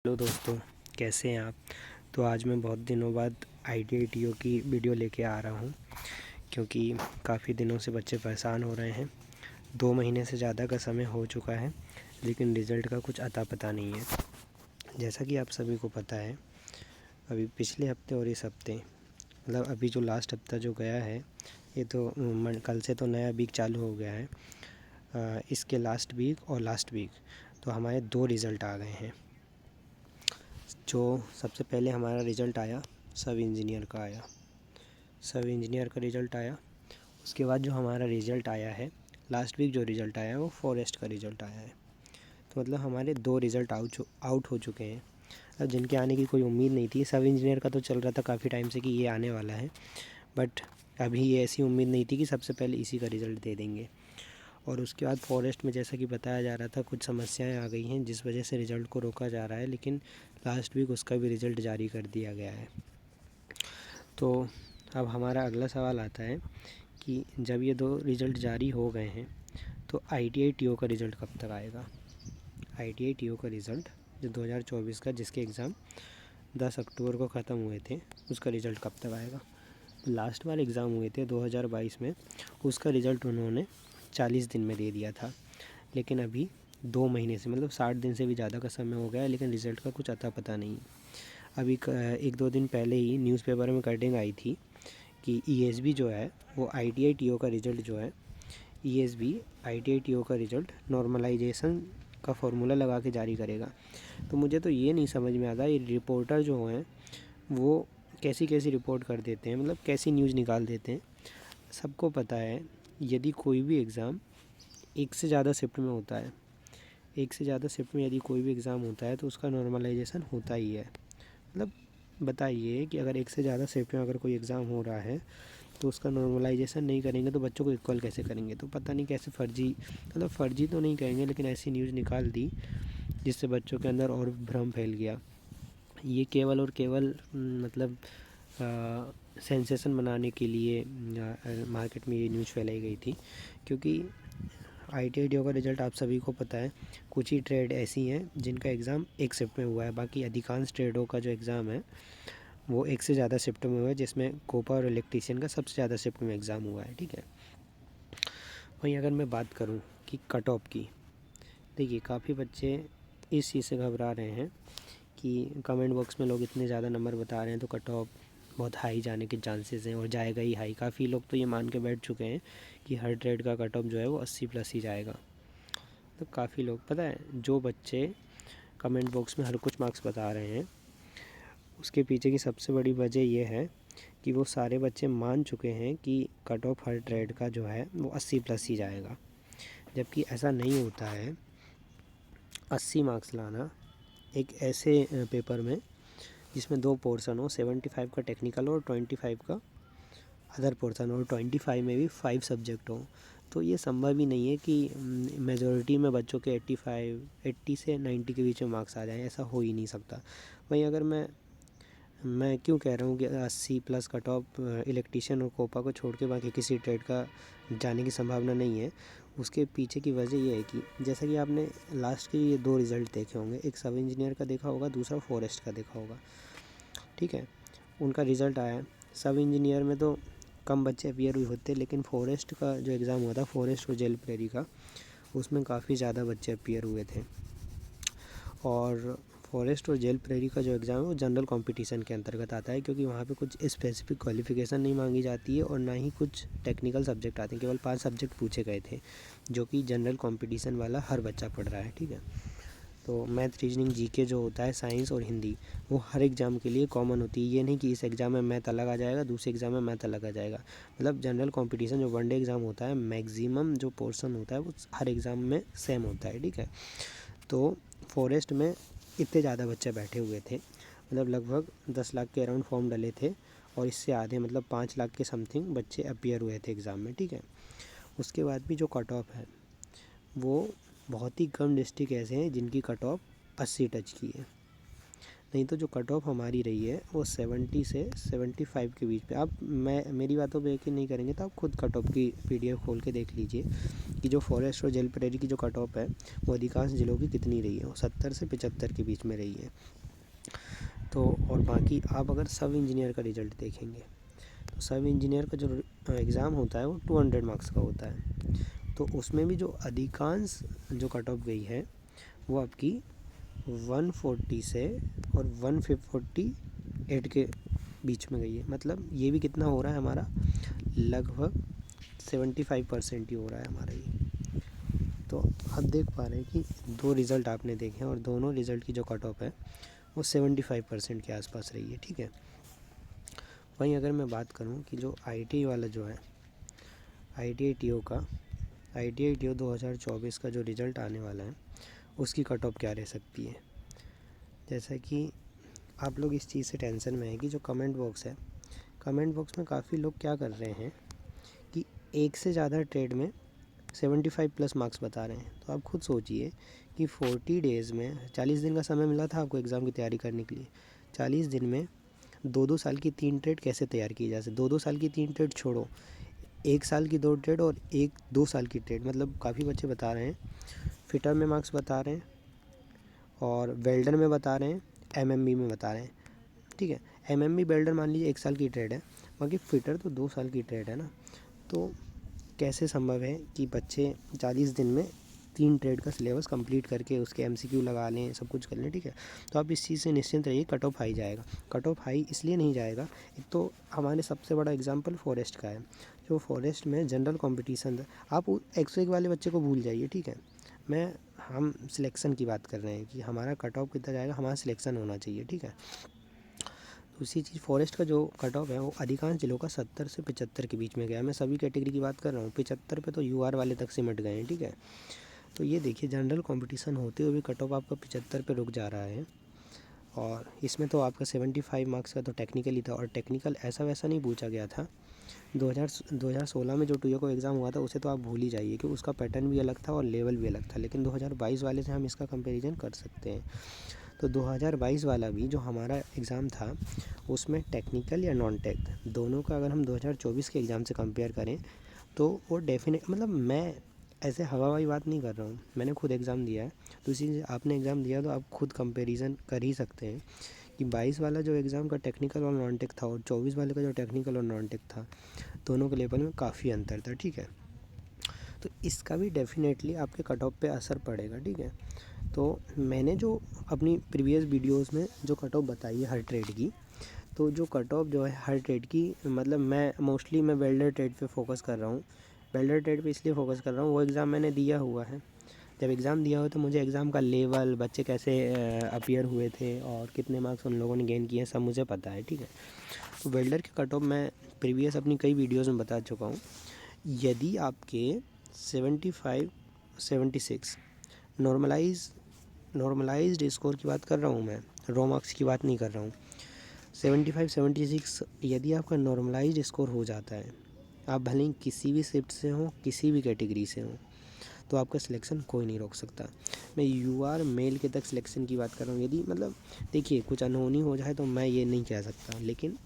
Hello दोस्तों, कैसे हैं आप। तो आज मैं बहुत दिनों बाद ITITO की वीडियो लेके आ रहा हूँ, क्योंकि काफ़ी दिनों से बच्चे परेशान हो रहे हैं। 2 महीने से ज़्यादा का समय हो चुका है, लेकिन रिज़ल्ट का कुछ अता पता नहीं है। जैसा कि आप सभी को पता है, अभी पिछले हफ्ते और इस हफ्ते मतलब अभी जो लास्ट हफ्ता जो गया है, ये तो कल से तो नया वीक चालू हो गया है। इसके लास्ट वीक और लास्ट वीक तो हमारे 2 रिज़ल्ट आ गए हैं। जो सबसे पहले हमारा रिज़ल्ट आया, सब इंजीनियर का आया, सब इंजीनियर का रिज़ल्ट आया। उसके बाद जो हमारा रिज़ल्ट आया है लास्ट वीक, जो रिज़ल्ट आया है वो फॉरेस्ट का रिज़ल्ट आया है। तो मतलब हमारे 2 रिज़ल्ट आउट हो चुके हैं। अब जिनके आने की कोई उम्मीद नहीं थी, सब इंजीनियर का तो चल रहा था काफ़ी टाइम से कि ये आने वाला है, बट अभी ये ऐसी उम्मीद नहीं थी कि सबसे पहले इसी का रिज़ल्ट दे देंगे। और उसके बाद फॉरेस्ट में जैसा कि बताया जा रहा था, कुछ समस्याएं आ गई हैं जिस वजह से रिज़ल्ट को रोका जा रहा है, लेकिन लास्ट वीक उसका भी रिज़ल्ट जारी कर दिया गया है। तो अब हमारा अगला सवाल आता है कि जब ये 2 रिज़ल्ट जारी हो गए हैं तो ITI-TO का रिज़ल्ट कब तक आएगा। ITI-TO का रिज़ल्ट जो 2024 का, जिसके एग्ज़ाम 10 अक्टूबर को ख़त्म हुए थे, उसका रिज़ल्ट कब तक आएगा। लास्ट बार एग्ज़ाम हुए थे 2022 में, उसका रिज़ल्ट उन्होंने 40 दिन में दे दिया था, लेकिन अभी 2 महीने से मतलब 60 दिन से भी ज़्यादा का समय हो गया है, लेकिन रिज़ल्ट का कुछ अता पता नहीं। अभी 1-2 दिन पहले ही न्यूज़पेपर में कटिंग आई थी कि ESB जो है वो ITI-TO का रिज़ल्ट जो है, ESB ITI-TO का रिज़ल्ट नॉर्मलाइजेशन का फॉर्मूला लगा के जारी करेगा। तो मुझे तो ये नहीं समझ में आता, ये रिपोर्टर जो हैं वो कैसी कैसी रिपोर्ट कर देते हैं, मतलब कैसी न्यूज़ निकाल देते हैं। सबको पता है यदि कोई भी एग्ज़ाम एक से ज़्यादा शिफ्ट में होता है, एक से ज़्यादा शिफ्ट में यदि कोई भी एग्ज़ाम होता है तो उसका नॉर्मलाइजेशन होता ही है। मतलब बताइए कि अगर एक से ज़्यादा शिफ्ट में अगर कोई एग्ज़ाम हो रहा है तो उसका नॉर्मलाइजेशन नहीं करेंगे तो बच्चों को इक्वल कैसे करेंगे। तो पता नहीं कैसे फ़र्जी, मतलब फ़र्जी तो नहीं कहेंगे, लेकिन ऐसी न्यूज़ निकाल दी जिससे बच्चों के अंदर और भ्रम फैल गया। ये केवल और केवल मतलब सेंसेशन बनाने के लिए मार्केट में ये न्यूज़ फैलाई गई थी, क्योंकि ITI-TO का रिज़ल्ट आप सभी को पता है, कुछ ही ट्रेड ऐसी हैं जिनका एग्ज़ाम एक शिफ्ट में हुआ है, बाकी अधिकांश ट्रेडों का जो एग्ज़ाम है वो एक से ज़्यादा शिफ्ट में हुआ है, जिसमें कोपा और इलेक्ट्रीशियन का सबसे ज़्यादा शिफ्ट में एग्ज़ाम हुआ है। ठीक है, वहीं अगर मैं बात करूं कि कट ऑफ की, देखिए काफ़ी बच्चे इस चीज़ से घबरा रहे हैं कि कमेंट बॉक्स में लोग इतने ज़्यादा नंबर बता रहे हैं तो कट ऑफ बहुत हाई जाने के चांसेस हैं और जाएगा ही हाई। काफ़ी लोग तो ये मान के बैठ चुके हैं कि हर ट्रेड का कट ऑफ जो है वो 80+ ही जाएगा। तो काफ़ी लोग, पता है, जो बच्चे कमेंट बॉक्स में हर कुछ मार्क्स बता रहे हैं, उसके पीछे की सबसे बड़ी वजह यह है कि वो सारे बच्चे मान चुके हैं कि कट ऑफ हर ट्रेड का जो है वो 80+ ही जाएगा, जबकि ऐसा नहीं होता है। 80 मार्क्स लाना एक ऐसे पेपर में जिसमें 2 पोर्शन हो, 75 का टेक्निकल और 25 का अदर पोर्शन, और 25 में भी 5 सब्जेक्ट हो, तो ये संभव ही नहीं है कि मेजॉरिटी में बच्चों के 80 से 90 के बीच में मार्क्स आ जाएं। ऐसा हो ही नहीं सकता। वहीं अगर मैं क्यों कह रहा हूँ कि 80+ कट ऑफ इलेक्ट्रीशियन और कोपा को छोड़ के बाकी किसी ट्रेड का जाने की संभावना नहीं है, उसके पीछे की वजह ये है कि जैसा कि आपने लास्ट के ये 2 रिज़ल्ट देखे होंगे, एक सब इंजीनियर का देखा होगा, दूसरा फॉरेस्ट का देखा होगा। ठीक है, उनका रिज़ल्ट आया, सब इंजीनियर में तो कम बच्चे अपियर हुए होते, लेकिन फॉरेस्ट का जो एग्ज़ाम हुआ था, फॉरेस्ट और जेल प्रेरी का, उसमें काफ़ी ज़्यादा बच्चे अपियर हुए थे। और फॉरेस्ट और जेल प्रेरी का जो एग्ज़ाम है वो जनरल कंपटीशन के अंतर्गत आता है, क्योंकि वहाँ पे कुछ स्पेसिफिक क्वालिफ़िकेशन नहीं मांगी जाती है और ना ही कुछ टेक्निकल सब्जेक्ट आते हैं। केवल 5 सब्जेक्ट पूछे गए थे, जो कि जनरल कंपटीशन वाला हर बच्चा पढ़ रहा है। ठीक है, तो मैथ, रीजनिंग, जीके जो होता है, साइंस और हिंदी, वो हर एग्ज़ाम के लिए कॉमन होती है। ये नहीं कि इस एग्ज़ाम में मैथ अलग आ जाएगा, दूसरे एग्ज़ाम में मैथ अलग आ जाएगा। मतलब जनरल कंपटीशन जो वनडे एग्ज़ाम होता है, मैक्सिमम जो पोर्शन होता है वो हर एग्ज़ाम में सेम होता है। ठीक है, तो फॉरेस्ट में इतने ज़्यादा बच्चे बैठे हुए थे, मतलब लगभग 10 लाख के अराउंड फॉर्म डले थे, और इससे आधे मतलब 5 लाख के समथिंग बच्चे अपियर हुए थे एग्ज़ाम में। ठीक है, उसके बाद भी जो कट ऑफ है वो बहुत ही कम डिस्ट्रिक्ट ऐसे हैं जिनकी कट ऑफ 80 टच की है। नहीं तो जो कट ऑफ हमारी रही है वो 70 से 75 के बीच पे। आप मेरी बातों पे यकीन नहीं करेंगे तो आप खुद कट ऑफ की PDF खोल के देख लीजिए कि जो फॉरेस्ट और जेल प्रेरी की जो कट ऑफ है वो अधिकांश जिलों की कितनी रही है, वो 70 से 75 के बीच में रही है। तो और बाकी आप अगर सब इंजीनियर का रिज़ल्ट देखेंगे तो सब इंजीनियर का जो एग्ज़ाम होता है वो 200 मार्क्स का होता है। तो उसमें भी जो अधिकांश जो कट ऑफ गई है वो आपकी 140 से और 148 के बीच में गई है। मतलब ये भी कितना हो रहा है हमारा, लगभग 75% ही हो रहा है हमारा ये। तो आप देख पा रहे हैं कि दो रिज़ल्ट आपने देखे हैं और दोनों रिज़ल्ट की जो कट ऑफ है वो 75% के आसपास रही है, ठीक है। वहीं अगर मैं बात करूं कि जो ITI वाला जो है ITI TO 2024 का जो रिज़ल्ट आने वाला है उसकी कट ऑफ क्या रह सकती है। जैसा कि आप लोग इस चीज़ से टेंशन में है कि जो कमेंट बॉक्स है, कमेंट बॉक्स में काफ़ी लोग क्या कर रहे हैं कि एक से ज़्यादा ट्रेड में 75 प्लस मार्क्स बता रहे हैं। तो आप खुद सोचिए कि 40 डेज़ में 40 दिन का समय मिला था आपको एग्ज़ाम की तैयारी करने के लिए। 40 दिन में 2-2 साल की 3 ट्रेड कैसे तैयार की जा सकती। 2-2 साल की 3 ट्रेड छोड़ो, 1 साल की 2 ट्रेड और 1-2 साल की ट्रेड, मतलब काफ़ी बच्चे बता रहे हैं फिटर में मार्क्स बता रहे हैं और वेल्डर में बता रहे हैं, MMB में बता रहे हैं, ठीक है। MMB वेल्डर मान लीजिए 1 साल की ट्रेड है, बाकी फिटर तो 2 साल की ट्रेड है ना। तो कैसे संभव है कि बच्चे 40 दिन में 3 ट्रेड का सिलेबस कंप्लीट करके उसके MCQ लगा लें, सब कुछ कर लें, ठीक है। तो आप इस चीज़ से निश्चिंत रहिए, कट ऑफ हाई जाएगा। कट ऑफ हाई इसलिए नहीं जाएगा, एक तो हमारे सबसे बड़ा एग्जांपल फॉरेस्ट का है। जो फॉरेस्ट में जनरल कंपटीशन था, आप 101 वाले बच्चे को भूल जाइए, ठीक है। हम सिलेक्शन की बात कर रहे हैं कि हमारा कट ऑफ कितना जाएगा, हमारा सिलेक्शन होना चाहिए, ठीक है। उसी चीज़ फॉरेस्ट का जो कट ऑफ है वो अधिकांश जिलों का 70 से 75 के बीच में गया। मैं सभी कैटेगरी की बात कर रहा हूँ, 75 पे तो UR वाले तक सिमट गए हैं, ठीक है। तो ये देखिए जनरल कंपटीशन होते हुए भी कट ऑफ आपका 75 पे रुक जा रहा है। और इसमें तो आपका 75 मार्क्स का तो टेक्निकल ही था, और टेक्निकल ऐसा वैसा नहीं पूछा गया था। 2016 में जो TO को एग्ज़ाम हुआ था उसे तो आप भूल ही जाइए कि उसका पैटर्न भी अलग था और लेवल भी अलग था। लेकिन 2022 वाले से हम इसका कंपैरिजन कर सकते हैं। तो 2022 वाला भी जो हमारा एग्ज़ाम था उसमें टेक्निकल या नॉन टेक दोनों का अगर हम 2024 के एग्ज़ाम से कंपेयर करें तो वो डेफिनेट, मतलब मैं ऐसे हवाई बात नहीं कर रहा हूँ, मैंने खुद एग्ज़ाम दिया है। तो इसी से आपने एग्ज़ाम दिया तो आप खुद कंपैरिजन कर ही सकते हैं कि 22 वाला जो एग्ज़ाम का टेक्निकल और नॉन टेक था और 24 वाले का जो टेक्निकल और नॉन टेक था, दोनों के लेवल में काफ़ी अंतर था, ठीक है। तो इसका भी डेफिनेटली आपके कट ऑफ पे असर पड़ेगा, ठीक है। तो मैंने जो अपनी प्रीवियस वीडियोस में जो कट ऑफ बताई है हर ट्रेड की, तो जो कट ऑफ जो है हर ट्रेड की, मतलब मैं मोस्टली वेल्डर ट्रेड पे फोकस कर रहा हूँ। वेल्डर ट्रेड पे इसलिए फोकस कर रहा हूँ, वो एग्ज़ाम मैंने दिया हुआ है। जब एग्ज़ाम दिया हो तो मुझे एग्ज़ाम का लेवल, बच्चे कैसे अपीयर हुए थे और कितने मार्क्स उन लोगों ने गेन किए हैं, सब मुझे पता है, ठीक है। तो वेल्डर के कट ऑफ मैं प्रीवियस अपनी कई वीडियोज़ में बता चुका हूँ। यदि आपके 75 76 नॉर्मलाइज्ड स्कोर की बात कर रहा हूँ मैं, रॉ मार्क्स की बात नहीं कर रहा हूँ। 75 76 यदि आपका नॉर्मलाइज्ड स्कोर हो जाता है, आप भले ही किसी भी शिफ्ट से हों, किसी भी कैटेगरी से हों, तो आपका सिलेक्शन कोई नहीं रोक सकता। मैं UR मेल के तक सिलेक्शन की बात कर रहा हूँ। यदि मतलब देखिए कुछ अनहोनी हो जाए तो मैं ये नहीं कह सकता, लेकिन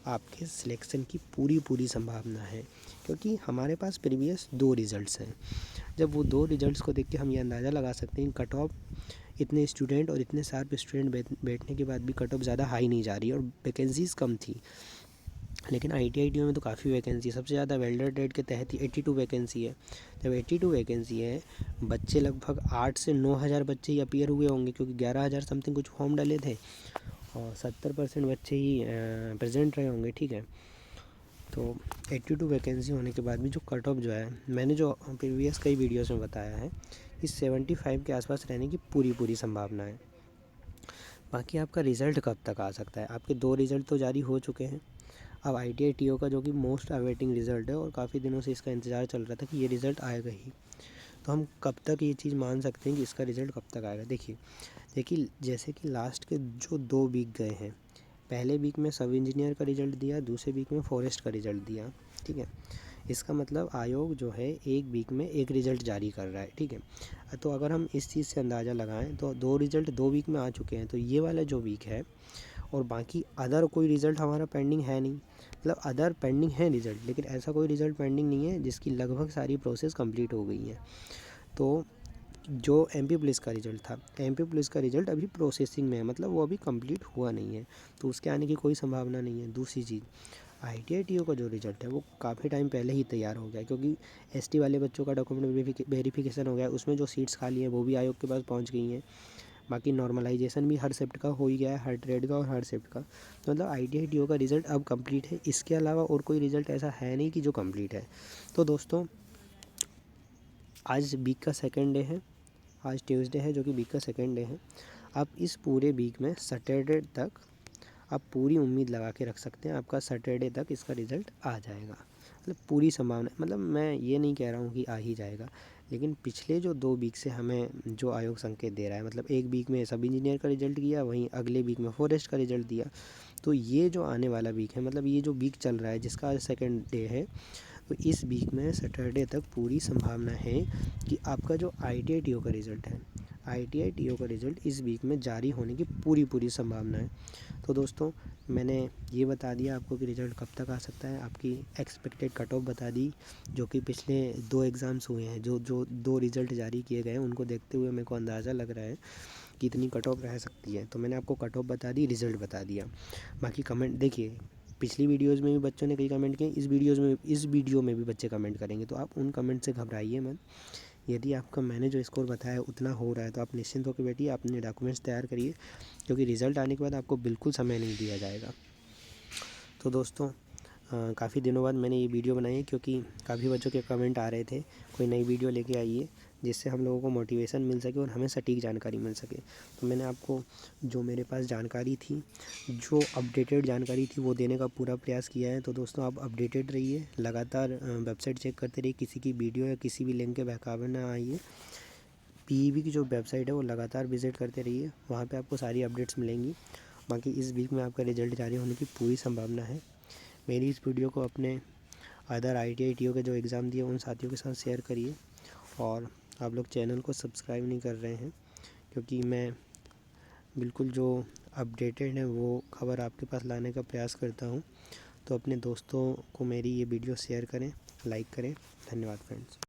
आपके सिलेक्शन की पूरी संभावना है, क्योंकि हमारे पास प्रीवियस 2 रिज़ल्ट्स हैं। जब वो 2 रिज़ल्ट्स को देख के हम ये अंदाज़ा लगा सकते हैं कट ऑफ इतने स्टूडेंट और इतने शार्प स्टूडेंट बैठने के बाद भी कट ऑफ ज़्यादा हाई नहीं जा रही और वैकेंसीज़ कम थी। लेकिन ITI TO में तो काफ़ी वैकेंसी है, सबसे ज़्यादा वेल्डर ट्रेड के तहत ही 82 वैकेंसी है। जब 82 वैकेंसी है, बच्चे लगभग 8 से 9 हज़ार बच्चे ही अपीयर हुए होंगे, क्योंकि 11,000 समथिंग कुछ फॉर्म डाले थे और 70% बच्चे ही प्रेजेंट रहे होंगे, ठीक है। तो 82 वैकेंसी होने के बाद भी जो कट ऑफ जो है, मैंने जो प्रीवियस कई वीडियोस में बताया है कि 75 के आसपास रहने की पूरी संभावना है। बाकी आपका रिज़ल्ट कब तक आ सकता है, आपके 2 रिज़ल्ट तो जारी हो चुके हैं। अब ITI TO का जो कि मोस्ट अवेटिंग रिज़ल्ट है और काफ़ी दिनों से इसका इंतज़ार चल रहा था कि ये रिज़ल्ट आएगा ही, तो हम कब तक ये चीज़ मान सकते हैं कि इसका रिज़ल्ट कब तक आएगा। देखिए जैसे कि लास्ट के जो 2 वीक गए हैं, पहले वीक में सब इंजीनियर का रिज़ल्ट दिया, दूसरे वीक में फॉरेस्ट का रिज़ल्ट दिया, ठीक है। इसका मतलब आयोग जो है एक वीक में एक रिज़ल्ट जारी कर रहा है, ठीक है। तो अगर हम इस चीज़ से अंदाज़ा लगाएं तो 2 रिज़ल्ट 2 वीक में आ चुके हैं, तो ये वाला जो वीक है और बाकी अदर कोई रिज़ल्ट हमारा पेंडिंग है नहीं। मतलब अदर पेंडिंग है रिज़ल्ट, लेकिन ऐसा कोई रिज़ल्ट पेंडिंग नहीं है जिसकी लगभग सारी प्रोसेस कंप्लीट हो गई है। तो जो एमपी पुलिस का रिज़ल्ट था, एमपी पुलिस का रिज़ल्ट अभी प्रोसेसिंग में है, मतलब वो अभी कंप्लीट हुआ नहीं है, तो उसके आने की कोई संभावना नहीं है। दूसरी चीज़, आईटीआई टीओ का जो रिज़ल्ट है वो काफ़ी टाइम पहले ही तैयार हो गया, क्योंकि एसटी वाले बच्चों का डॉक्यूमेंट वेरिफिकेशन हो गया, उसमें जो सीट्स खाली हैं वो भी आयोग के पास पहुंच गई हैं। बाकी नॉर्मलाइजेशन भी हर शिफ्ट का हो ही गया है, हर ट्रेड का और हर शिफ्ट का। तो मतलब आईटीआई टीओ का रिज़ल्ट अब कंप्लीट है, इसके अलावा और कोई रिज़ल्ट ऐसा है नहीं कि जो कंप्लीट है। तो दोस्तों, आज वीक का सेकेंड डे है, आज ट्यूसडे है जो कि वीक का सेकेंड डे है। आप इस पूरे वीक में सैटरडे तक आप पूरी उम्मीद लगा के रख सकते हैं, आपका सैटरडे तक इसका रिज़ल्ट आ जाएगा। मतलब पूरी संभावना, मतलब मैं ये नहीं कह रहा हूँ कि आ ही जाएगा, लेकिन पिछले जो 2 वीक से हमें जो आयोग संकेत दे रहा है, मतलब एक वीक में सब इंजीनियर का रिज़ल्ट किया, वहीं अगले वीक में फॉरेस्ट का रिज़ल्ट दिया, तो ये जो आने वाला वीक है, मतलब ये जो वीक चल रहा है जिसका आज सेकेंड डे है, तो इस वीक में सैटरडे तक पूरी संभावना है कि आपका जो आईटीआई टीओ का रिज़ल्ट है, आईटीआई टीओ का रिज़ल्ट इस वीक में जारी होने की पूरी संभावना है। तो दोस्तों, मैंने ये बता दिया आपको कि रिज़ल्ट कब तक आ सकता है, आपकी एक्सपेक्टेड कट ऑफ बता दी, जो कि पिछले 2 एग्ज़ाम्स हुए हैं, जो 2 रिज़ल्ट जारी किए गए हैं, उनको देखते हुए मेरे को अंदाज़ा लग रहा है कि इतनी कट ऑफ रह सकती है। तो मैंने आपको कट ऑफ बता दी, रिज़ल्ट बता दिया। बाकी कमेंट देखिए, पिछली वीडियोज़ में भी बच्चों ने कई कमेंट किए, इस वीडियो में भी बच्चे कमेंट करेंगे, तो आप उन कमेंट से घबराइए मत। यदि आपका मैंने जो स्कोर बताया उतना हो रहा है तो आप निश्चिंत होकर बैठिए, अपने डॉक्यूमेंट्स तैयार करिए, क्योंकि रिज़ल्ट आने के बाद आपको बिल्कुल समय नहीं दिया जाएगा। तो दोस्तों, काफ़ी दिनों बाद मैंने ये वीडियो बनाई है, क्योंकि काफ़ी बच्चों के कमेंट आ रहे थे कोई नई वीडियो लेके आइए जिससे हम लोगों को मोटिवेशन मिल सके और हमें सटीक जानकारी मिल सके। तो मैंने आपको जो मेरे पास जानकारी थी, जो अपडेटेड जानकारी थी, वो देने का पूरा प्रयास किया है। तो दोस्तों, आप अपडेटेड रहिए, लगातार वेबसाइट चेक करते रहिए, किसी की वीडियो या किसी भी लिंक के बहकावे ना आइए। पीईबी की जो वेबसाइट है वो लगातार विजिट करते रहिए, वहाँ पे आपको सारी अपडेट्स मिलेंगी। बाकी इस वीक में आपका रिज़ल्ट जारी होने की पूरी संभावना है। मेरी इस वीडियो को अपने अदर आईटीआई टीओ के जो एग्ज़ाम दिए उन साथियों के साथ शेयर करिए, और आप लोग चैनल को सब्सक्राइब नहीं कर रहे हैं, क्योंकि मैं बिल्कुल जो अपडेटेड है वो खबर आपके पास लाने का प्रयास करता हूँ। तो अपने दोस्तों को मेरी ये वीडियो शेयर करें, लाइक करें। धन्यवाद फ्रेंड्स।